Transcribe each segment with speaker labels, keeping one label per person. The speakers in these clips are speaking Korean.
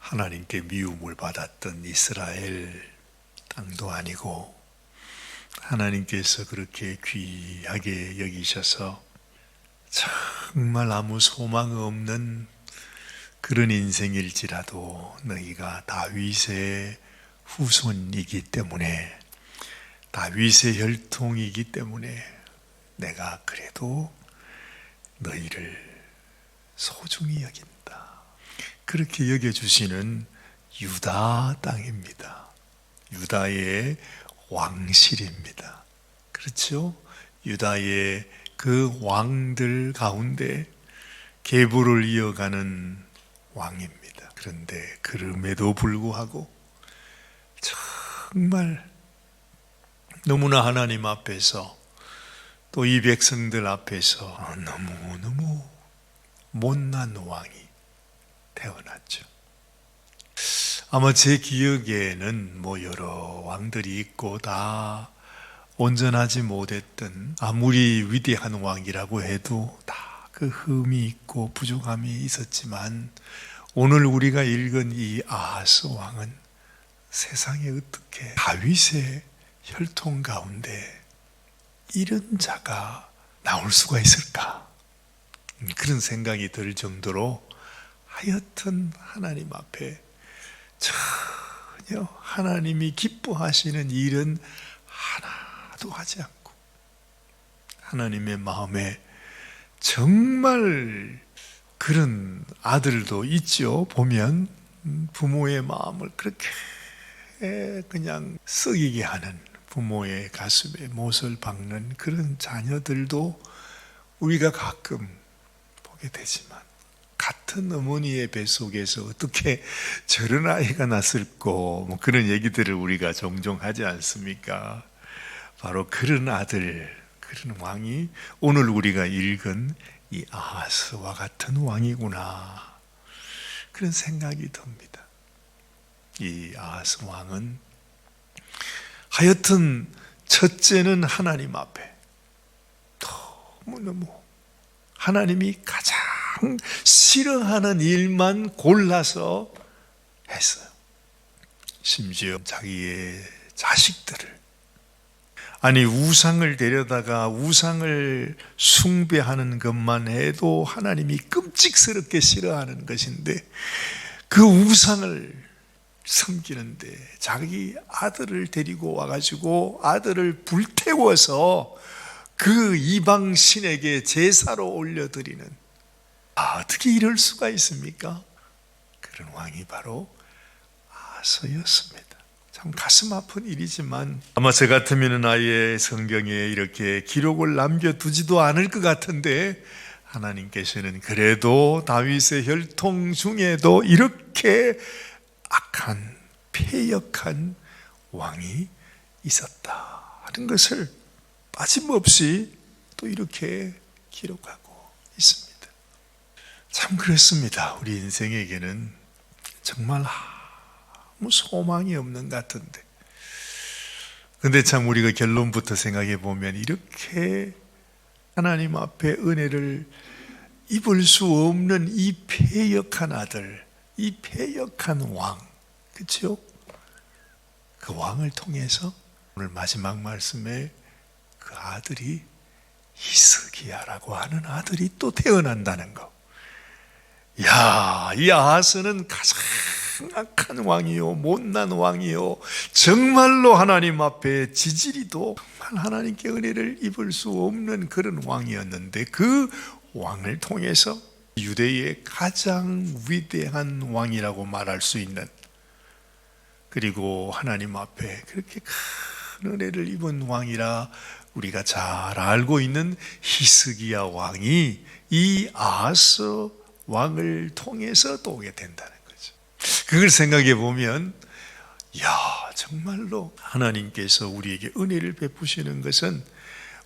Speaker 1: 하나님께 미움을 받았던 이스라엘 땅도 아니고 하나님께서 그렇게 귀하게 여기셔서 정말 아무 소망 없는 그런 인생일지라도 너희가 다윗의 후손이기 때문에, 다윗의 혈통이기 때문에 내가 그래도 너희를 소중히 여긴다. 그렇게 여겨주시는 유다 땅입니다. 유다의 왕실입니다. 그렇죠? 유다의 그 왕들 가운데 계보를 이어가는 왕입니다. 그런데 그럼에도 불구하고 정말 너무나 하나님 앞에서 또 이 백성들 앞에서 너무너무 못난 왕이 태어났죠. 아마 제 기억에는 여러 왕들이 있고 다 온전하지 못했던, 아무리 위대한 왕이라고 해도 다 그 흠이 있고 부족함이 있었지만, 오늘 우리가 읽은 이 아하스 왕은 세상에 어떻게 다윗의 혈통 가운데 이런 자가 나올 수가 있을까? 그런 생각이 들 정도로 하여튼 하나님 앞에 전혀 하나님이 기뻐하시는 일은 하나도 하지 않고, 하나님의 마음에 정말 그런 아들도 있죠. 보면 부모의 마음을 그렇게 그냥 썩이게 하는, 부모의 가슴에 못을 박는 그런 자녀들도 우리가 가끔 보게 되지만, 같은 어머니의 뱃속에서 어떻게 저런 아이가 났을꼬, 그런 얘기들을 우리가 종종 하지 않습니까? 바로 그런 아들, 그런 왕이 오늘 우리가 읽은 이 아하스와 같은 왕이구나, 그런 생각이 듭니다. 이 아하스 왕은 하여튼 첫째는 하나님 앞에 너무너무 하나님이 가장 싫어하는 일만 골라서 했어요. 심지어 자기의 자식들을, 아니 우상을 데려다가 우상을 숭배하는 것만 해도 하나님이 끔찍스럽게 싫어하는 것인데, 그 우상을 섬기는데 자기 아들을 데리고 와가지고 아들을 불태워서 그 이방 신에게 제사로 올려드리는, 어떻게 이럴 수가 있습니까? 그런 왕이 바로 아하스였습니다. 참 가슴 아픈 일이지만 아마 저 같으면 아예 성경에 이렇게 기록을 남겨두지도 않을 것 같은데, 하나님께서는 그래도 다윗의 혈통 중에도 이렇게 악한, 패역한 왕이 있었다 하는 것을 빠짐없이 또 이렇게 기록하고 있습니다. 참 그렇습니다. 우리 인생에게는 정말 아무 소망이 없는 것 같은데, 근데 참 우리가 결론부터 생각해 보면 이렇게 하나님 앞에 은혜를 입을 수 없는 이 패역한 아들, 이 패역한 왕, 그렇죠? 그 왕을 통해서 오늘 마지막 말씀에 그 아들이 히스기야라고 하는 아들이 또 태어난다는 거. 야, 이 아하스는 가장 악한 왕이요, 못난 왕이요, 정말로 하나님 앞에 지지리도 정말 하나님께 은혜를 입을 수 없는 그런 왕이었는데, 그 왕을 통해서 유대의 가장 위대한 왕이라고 말할 수 있는, 그리고 하나님 앞에 그렇게 큰 은혜를 입은 왕이라 우리가 잘 알고 있는 히스기야 왕이 이 아하스 왕을 통해서 또 오게 된다는 거죠. 그걸 생각해 보면, 정말로 하나님께서 우리에게 은혜를 베푸시는 것은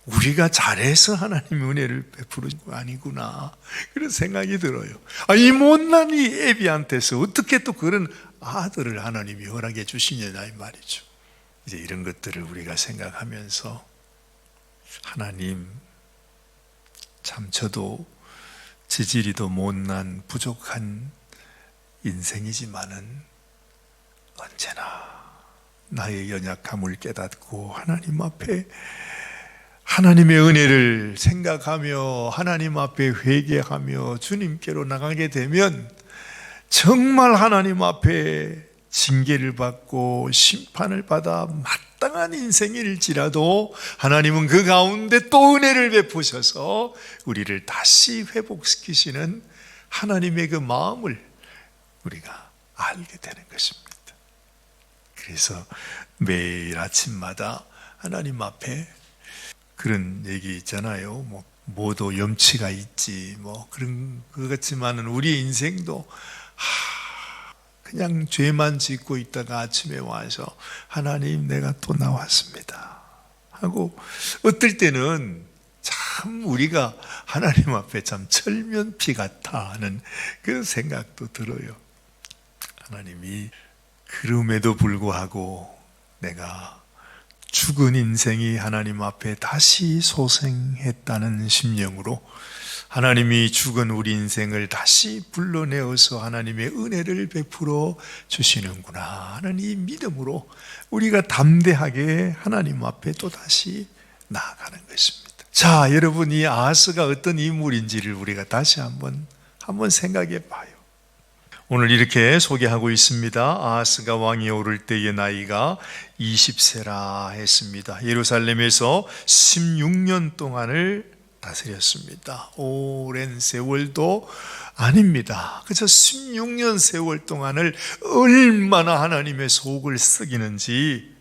Speaker 1: 우리가 잘해서 하나님 은혜를 베푸는 거 아니구나, 그런 생각이 들어요. 이 못난 이 애비한테서 어떻게 또 그런 아들을 하나님이 허락해 주시느냐 이 말이죠. 이제 이런 것들을 우리가 생각하면서, 하나님, 참 저도 지지리도 못난 부족한 인생이지만은 언제나 나의 연약함을 깨닫고 하나님 앞에 하나님의 은혜를 생각하며 하나님 앞에 회개하며 주님께로 나가게 되면 정말 하나님 앞에 징계를 받고 심판을 받아 마땅한 인생일지라도 하나님은 그 가운데 또 은혜를 베푸셔서 우리를 다시 회복시키시는 하나님의 그 마음을 우리가 알게 되는 것입니다. 그래서 매일 아침마다 하나님 앞에 그런 얘기 있잖아요. 뭐도 염치가 있지 그런 것 같지만은 우리 인생도 그냥 죄만 짓고 있다가 아침에 와서 하나님 내가 또 나왔습니다 하고 어떨 때는 참 우리가 하나님 앞에 참 철면피 같아 하는 그런 생각도 들어요. 하나님이 그럼에도 불구하고 내가 죽은 인생이 하나님 앞에 다시 소생했다는 심령으로 하나님이 죽은 우리 인생을 다시 불러내어서 하나님의 은혜를 베풀어 주시는구나 하는 이 믿음으로 우리가 담대하게 하나님 앞에 또다시 나아가는 것입니다. 자, 여러분, 이 아하스가 어떤 인물인지를 우리가 다시 한번 생각해 봐요. 오늘 이렇게 소개하고 있습니다. 아하스가 왕위에 오를 때의 나이가 20세라 했습니다. 예루살렘에서 16년 동안을 다스렸습니다. 오랜 세월도 아닙니다. 그저 16년 세월 동안을 얼마나 하나님의 속을 썩이는지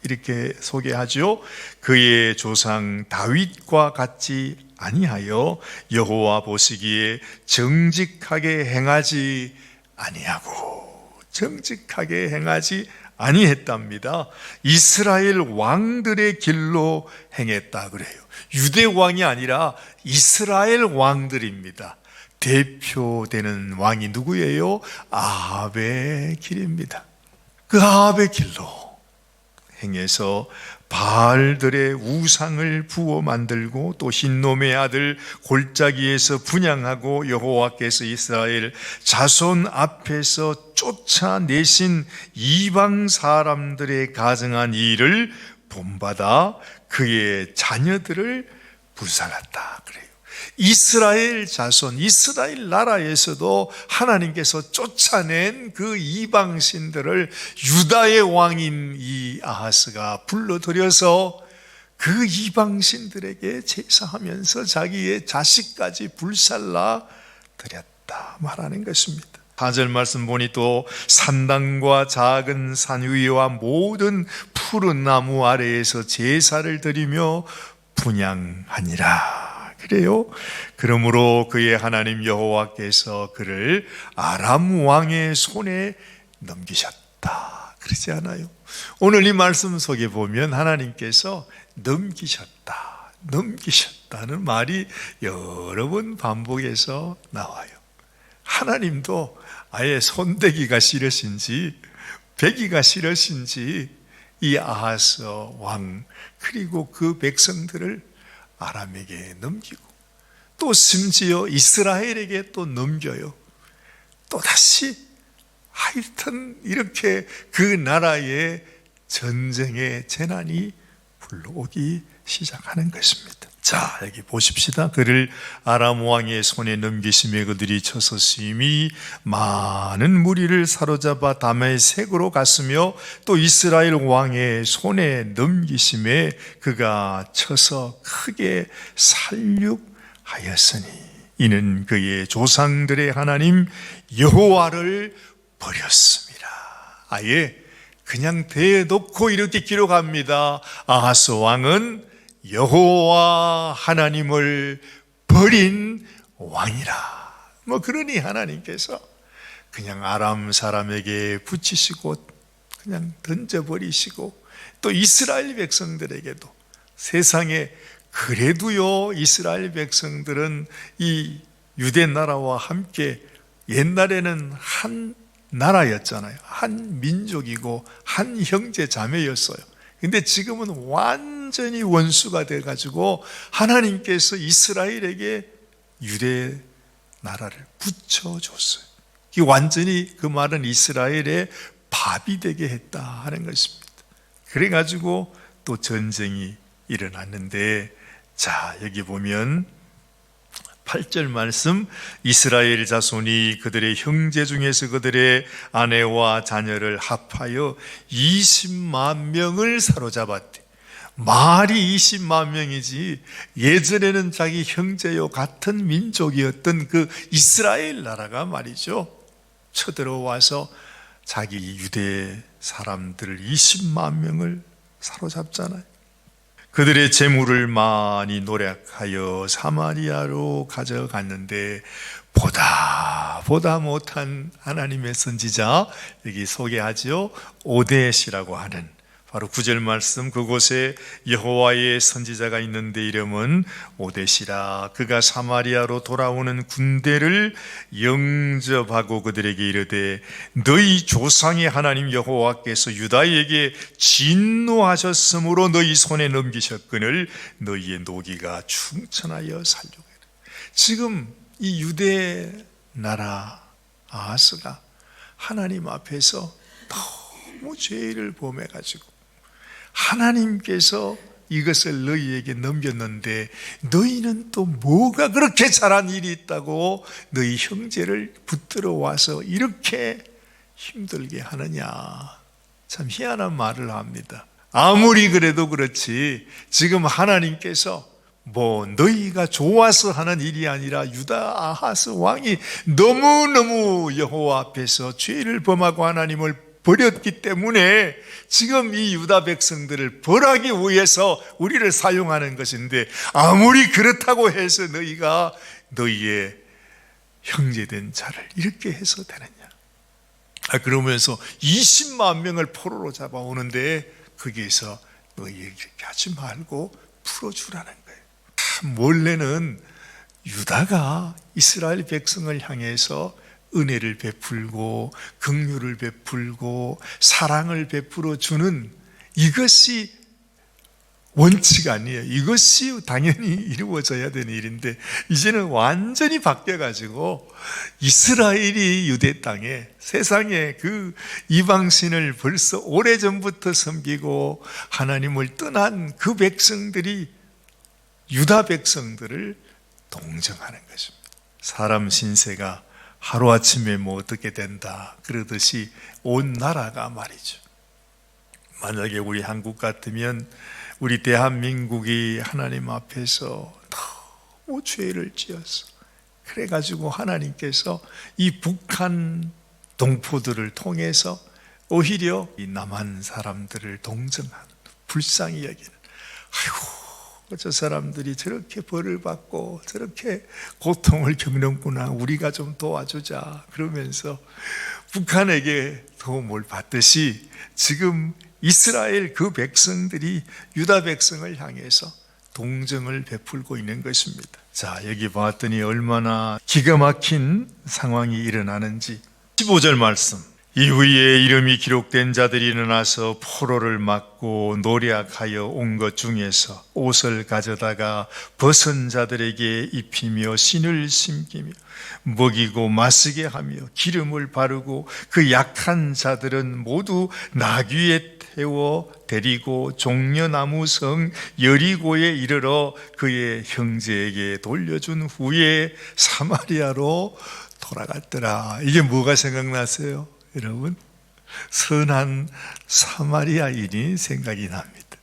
Speaker 1: 이렇게 소개하죠. 그의 조상 다윗과 같이 아니하여 여호와 보시기에 정직하게 행하지 아니하고 정직하게 행하지 아니했답니다. 이스라엘 왕들의 길로 행했다 그래요. 유대 왕이 아니라 이스라엘 왕들입니다. 대표되는 왕이 누구예요? 아합의 길입니다. 그 아합의 길로 행해서 바알들의 우상을 부어 만들고 또 흰놈의 아들 골짜기에서 분향하고 여호와께서 이스라엘 자손 앞에서 쫓아내신 이방 사람들의 가증한 일을 본받아 그의 자녀들을 불살랐다 그래요. 이스라엘 자손, 이스라엘 나라에서도 하나님께서 쫓아낸 그 이방신들을 유다의 왕인 이 아하스가 불러들여서 그 이방신들에게 제사하면서 자기의 자식까지 불살라 드렸다 말하는 것입니다. 4절 말씀 보니 또 산당과 작은 산 위와 모든 푸른 나무 아래에서 제사를 드리며 분향하니라 그래요. 그러므로 그의 하나님 여호와께서 그를 아람 왕의 손에 넘기셨다 그러지 않아요? 오늘 이 말씀 속에 보면 하나님께서 넘기셨다는 말이 여러 번 반복해서 나와요. 하나님도 아예 손대기가 싫으신지 베기가 싫으신지 이 아하스 왕 그리고 그 백성들을 아람에게 넘기고 또 심지어 이스라엘에게 또 넘겨요. 또다시 하여튼 이렇게 그 나라에 전쟁의 재난이 불러오기 시작하는 것입니다. 자, 여기 보십시다. 그를 아람 왕의 손에 넘기심에 그들이 쳐서 심히 많은 무리를 사로잡아 다메섹으로 갔으며 또 이스라엘 왕의 손에 넘기심에 그가 쳐서 크게 살육하였으니 이는 그의 조상들의 하나님 여호와를 버렸습니다. 아예 그냥 대놓고 이렇게 기록합니다. 아하스 왕은 여호와 하나님을 버린 왕이라. 그러니 하나님께서 그냥 아람 사람에게 붙이시고 그냥 던져버리시고 또 이스라엘 백성들에게도 세상에 그래도요 이스라엘 백성들은 이 유대 나라와 함께 옛날에는 한 나라였잖아요. 한 민족이고 한 형제 자매였어요. 근데 지금은 완전히 원수가 돼가지고 하나님께서 이스라엘에게 유대 나라를 붙여줬어요. 이 완전히 그 말은 이스라엘의 밥이 되게 했다 하는 것입니다. 그래가지고 또 전쟁이 일어났는데, 자 여기 보면 8절 말씀, 이스라엘 자손이 그들의 형제 중에서 그들의 아내와 자녀를 합하여 20만 명을 사로잡았대. 말이 20만 명이지 예전에는 자기 형제요 같은 민족이었던 그 이스라엘 나라가 말이죠, 쳐들어와서 자기 유대 사람들 20만 명을 사로잡잖아요. 그들의 재물을 많이 노력하여 사마리아로 가져갔는데 보다 못한 하나님의 선지자, 여기 소개하죠, 오뎃이라고 하는, 바로 9절 말씀, 그곳에 여호와의 선지자가 있는데 이름은 오뎃이라. 그가 사마리아로 돌아오는 군대를 영접하고 그들에게 이르되, 너희 조상의 하나님 여호와께서 유다에게 진노하셨으므로 너희 손에 넘기셨거늘 너희의 노기가 충천하여 살려고 해라. 지금 이 유대 나라 아하스가 하나님 앞에서 너무 죄를 범해가지고 하나님께서 이것을 너희에게 넘겼는데 너희는 또 뭐가 그렇게 잘한 일이 있다고 너희 형제를 붙들어 와서 이렇게 힘들게 하느냐. 참 희한한 말을 합니다. 아무리 그래도 그렇지 지금 하나님께서 뭐 너희가 좋아서 하는 일이 아니라 유다 아하스 왕이 너무너무 여호와 앞에서 죄를 범하고 하나님을 버렸기 때문에 지금 이 유다 백성들을 벌하기 위해서 우리를 사용하는 것인데, 아무리 그렇다고 해서 너희가 너희의 형제된 자를 이렇게 해서 되느냐. 그러면서 20만 명을 포로로 잡아오는데 거기에서 너희 이렇게 하지 말고 풀어주라는 거예요. 원래는 유다가 이스라엘 백성을 향해서 은혜를 베풀고 긍휼을 베풀고 사랑을 베풀어 주는, 이것이 원칙 아니에요. 이것이 당연히 이루어져야 되는 일인데 이제는 완전히 바뀌어가지고 이스라엘이 유대 땅에, 세상에 그 이방신을 벌써 오래전부터 섬기고 하나님을 떠난 그 백성들이 유다 백성들을 동정하는 것입니다. 사람 신세가 하루아침에 뭐 어떻게 된다 그러듯이 온 나라가 말이죠. 만약에 우리 한국 같으면 우리 대한민국이 하나님 앞에서 너무 죄를 지었어. 그래가지고 하나님께서 이 북한 동포들을 통해서 오히려 이 남한 사람들을 동정하는, 불쌍히 여기는, 아이고 저 사람들이 저렇게 벌을 받고 저렇게 고통을 겪는구나, 우리가 좀 도와주자 그러면서 북한에게 도움을 받듯이 지금 이스라엘 그 백성들이 유다 백성을 향해서 동정을 베풀고 있는 것입니다. 자, 여기 봤더니 얼마나 기가 막힌 상황이 일어나는지. 15절 말씀, 이후에 이름이 기록된 자들이 일어나서 포로를 막고 노략하여 온 것 중에서 옷을 가져다가 벗은 자들에게 입히며 신을 심기며 먹이고 마시게 하며 기름을 바르고 그 약한 자들은 모두 나귀에 태워 데리고 종려나무 성 여리고에 이르러 그의 형제에게 돌려준 후에 사마리아로 돌아갔더라. 이게 뭐가 생각나세요? 여러분, 선한 사마리아인이 생각이 납니다.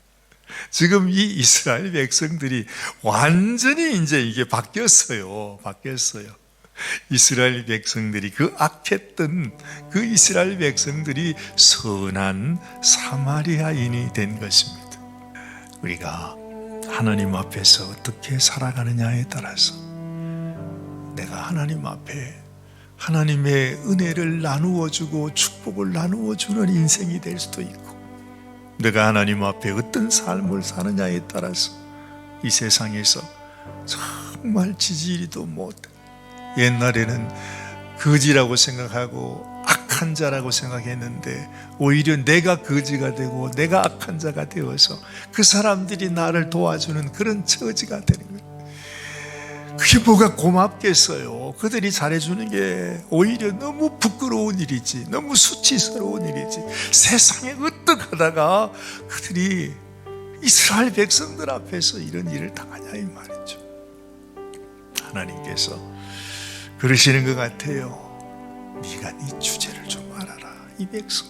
Speaker 1: 지금 이 이스라엘 백성들이 완전히 이제 이게 바뀌었어요. 이스라엘 백성들이, 그 악했던 그 이스라엘 백성들이 선한 사마리아인이 된 것입니다. 우리가 하나님 앞에서 어떻게 살아가느냐에 따라서 내가 하나님 앞에 하나님의 은혜를 나누어주고 축복을 나누어주는 인생이 될 수도 있고, 내가 하나님 앞에 어떤 삶을 사느냐에 따라서 이 세상에서 정말 지지리도 못해, 옛날에는 거지라고 생각하고 악한 자라고 생각했는데 오히려 내가 거지가 되고 내가 악한 자가 되어서 그 사람들이 나를 도와주는 그런 처지가 되는 거예요. 그게 뭐가 고맙겠어요. 그들이 잘해주는 게 오히려 너무 부끄러운 일이지, 너무 수치스러운 일이지. 세상에 어떻게 하다가 그들이 이스라엘 백성들 앞에서 이런 일을 당하냐 이 말이죠. 하나님께서 그러시는 것 같아요. 네가 네 주제를 좀 알아라. 이 백성,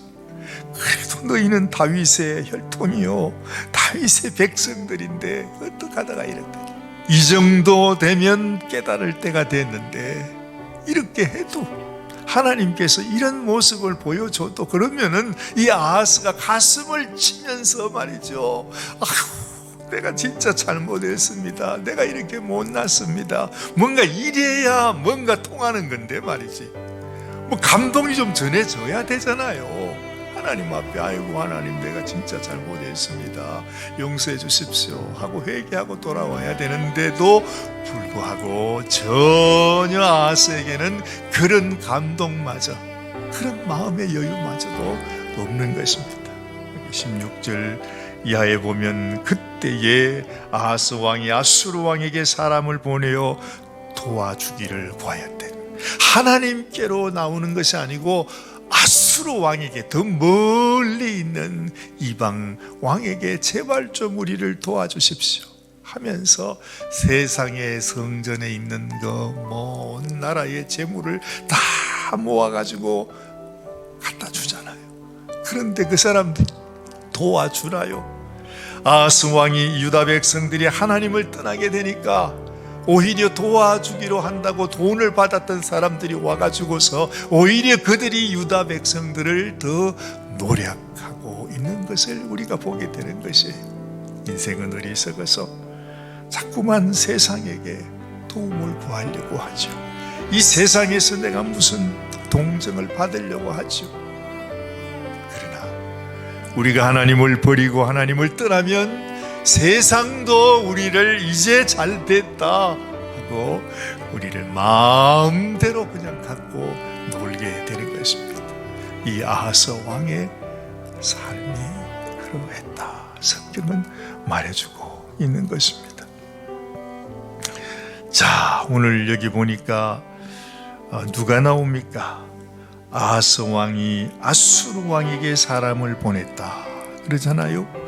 Speaker 1: 그래도 너희는 다윗의 혈통이요, 다윗의 백성들인데 어떻게 하다가 이랬더니 이 정도 되면 깨달을 때가 됐는데 이렇게 해도 하나님께서 이런 모습을 보여줘도 그러면은 이 아하스가 가슴을 치면서 말이죠, 아휴 내가 진짜 잘못했습니다. 내가 이렇게 못났습니다. 뭔가 이래야 뭔가 통하는 건데 말이지, 뭐 감동이 좀 전해져야 되잖아요. 하나님 앞에 아이고 하나님 내가 진짜 잘못했습니다. 용서해 주십시오 하고 회개하고 돌아와야 되는데도 불구하고 전혀 아하스에게는 그런 감동마저, 그런 마음의 여유마저도 없는 것입니다. 16절 이하에 보면 그때에 아하스 왕이 아수르 왕에게 사람을 보내어 도와주기를 구하였대. 하나님께로 나오는 것이 아니고 아수르 왕에게, 더 멀리 있는 이방 왕에게 제발 좀 우리를 도와주십시오 하면서 세상의 성전에 있는 먼 나라의 재물을 다 모아가지고 갖다 주잖아요. 그런데 그 사람들이 도와주나요? 아하스 왕이 유다 백성들이 하나님을 떠나게 되니까 오히려 도와주기로 한다고 돈을 받았던 사람들이 와가지고서 오히려 그들이 유다 백성들을 더 노력하고 있는 것을 우리가 보게 되는 것이에요. 인생은 어리석어서 자꾸만 세상에게 도움을 구하려고 하죠. 이 세상에서 내가 무슨 동정을 받으려고 하죠. 그러나 우리가 하나님을 버리고 하나님을 떠나면 세상도 우리를 이제 잘 됐다 하고 우리를 마음대로 그냥 갖고 놀게 되는 것입니다. 이 아하스 왕의 삶이 그러했다, 성경은 말해주고 있는 것입니다. 자, 오늘 여기 보니까 누가 나옵니까? 아하스 왕이 아수르 왕에게 사람을 보냈다 그러잖아요.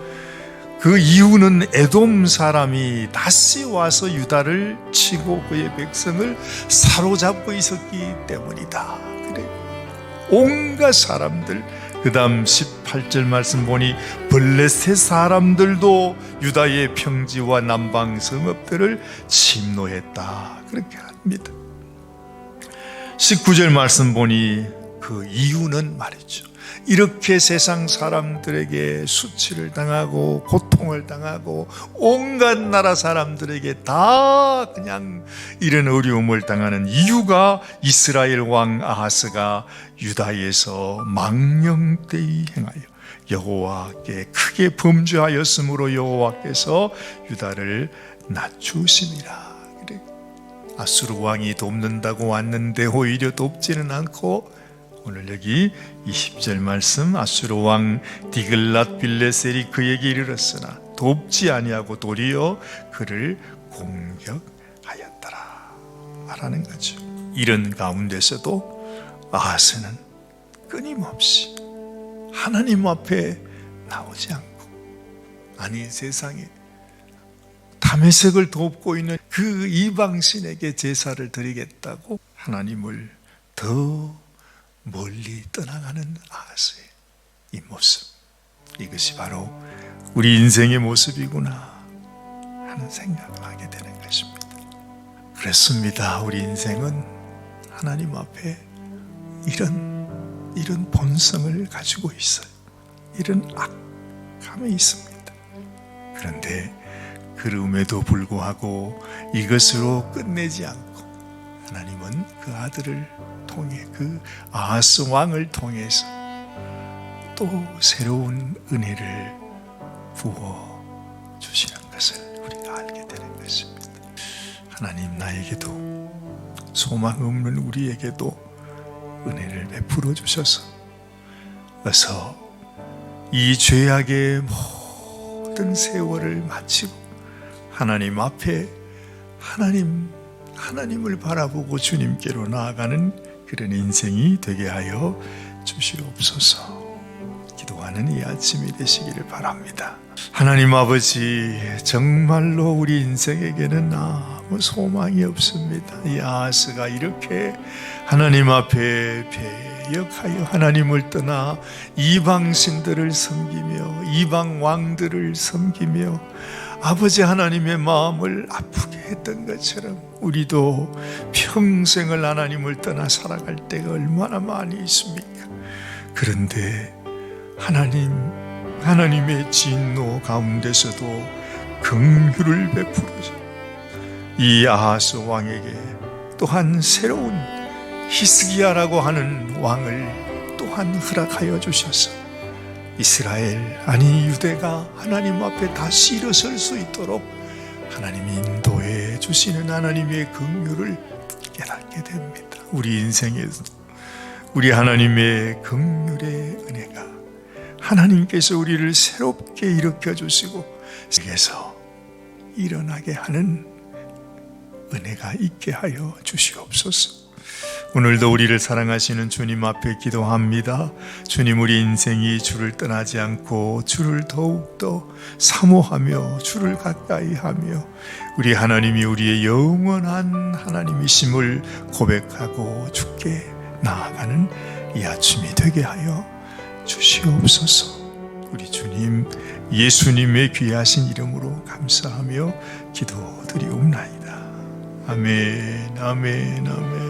Speaker 1: 그 이유는 에돔 사람이 다시 와서 유다를 치고 그의 백성을 사로잡고 있었기 때문이다. 그래. 온갖 사람들, 그 다음 18절 말씀 보니 블레셋 사람들도 유다의 평지와 남방 성읍들을 침노했다 그렇게 합니다. 19절 말씀 보니 그 이유는 말이죠, 이렇게 세상 사람들에게 수치를 당하고 고통을 당하고 온갖 나라 사람들에게 다 그냥 이런 어려움을 당하는 이유가 이스라엘 왕 아하스가 유다에서 망령되이 행하여 여호와께 크게 범죄하였으므로 여호와께서 유다를 낮추심이라. 그래. 아수르 왕이 돕는다고 왔는데 오히려 돕지는 않고 오늘 여기 20절 말씀, 아수르 왕 디글랏 빌레셀이 그에게 이르렀으나 돕지 아니하고 도리어 그를 공격하였더라 말하는 거죠. 이런 가운데서도 아하스는 끊임없이 하나님 앞에 나오지 않고, 아니 세상에 다메섹을 돕고 있는 그 이방신에게 제사를 드리겠다고 하나님을 더 멀리 떠나가는 아하스의 이 모습, 이것이 바로 우리 인생의 모습이구나 하는 생각을 하게 되는 것입니다. 그렇습니다. 우리 인생은 하나님 앞에 이런 본성을 가지고 있어요. 이런 악함이 있습니다. 그런데 그럼에도 불구하고 이것으로 끝내지 않고 하나님은 그 아들을 통해, 그 아하스 왕을 통해서 또 새로운 은혜를 부어 주시는 것을 우리가 알게 되는 것입니다. 하나님 나에게도, 소망 없는 우리에게도 은혜를 베풀어 주셔서 어서 이 죄악의 모든 세월을 마치고 하나님 앞에 하나님 하나님을 바라보고 주님께로 나아가는 그런 인생이 되게 하여 주시옵소서. 기도하는 이 아침이 되시기를 바랍니다. 하나님 아버지, 정말로 우리 인생에게는 아무 소망이 없습니다. 이 아하스가 이렇게 하나님 앞에 배역하여 하나님을 떠나 이방 신들을 섬기며 이방 왕들을 섬기며 아버지 하나님의 마음을 아프게 했던 것처럼 우리도 평생을 하나님을 떠나 살아갈 때가 얼마나 많이 있습니까? 그런데 하나님의 진노 가운데서도 긍휼을 베풀으셔 이 아하스 왕에게 또한 새로운 히스기야라고 하는 왕을 또한 허락하여 주셔서 이스라엘 아니 유대가 하나님 앞에 다시 일어설 수 있도록 하나님이 인도해 주시는 하나님의 긍휼을 깨닫게 됩니다. 우리 인생에서 우리 하나님의 긍휼의 은혜가 하나님께서 우리를 새롭게 일으켜 주시고 세계에서 일어나게 하는 은혜가 있게 하여 주시옵소서. 오늘도 우리를 사랑하시는 주님 앞에 기도합니다. 주님, 우리 인생이 주를 떠나지 않고 주를 더욱더 사모하며 주를 가까이 하며 우리 하나님이 우리의 영원한 하나님이심을 고백하고 주께 나아가는 이 아침이 되게 하여 주시옵소서. 우리 주님 예수님의 귀하신 이름으로 감사하며 기도드리옵나이다. 아멘, 아멘, 아멘.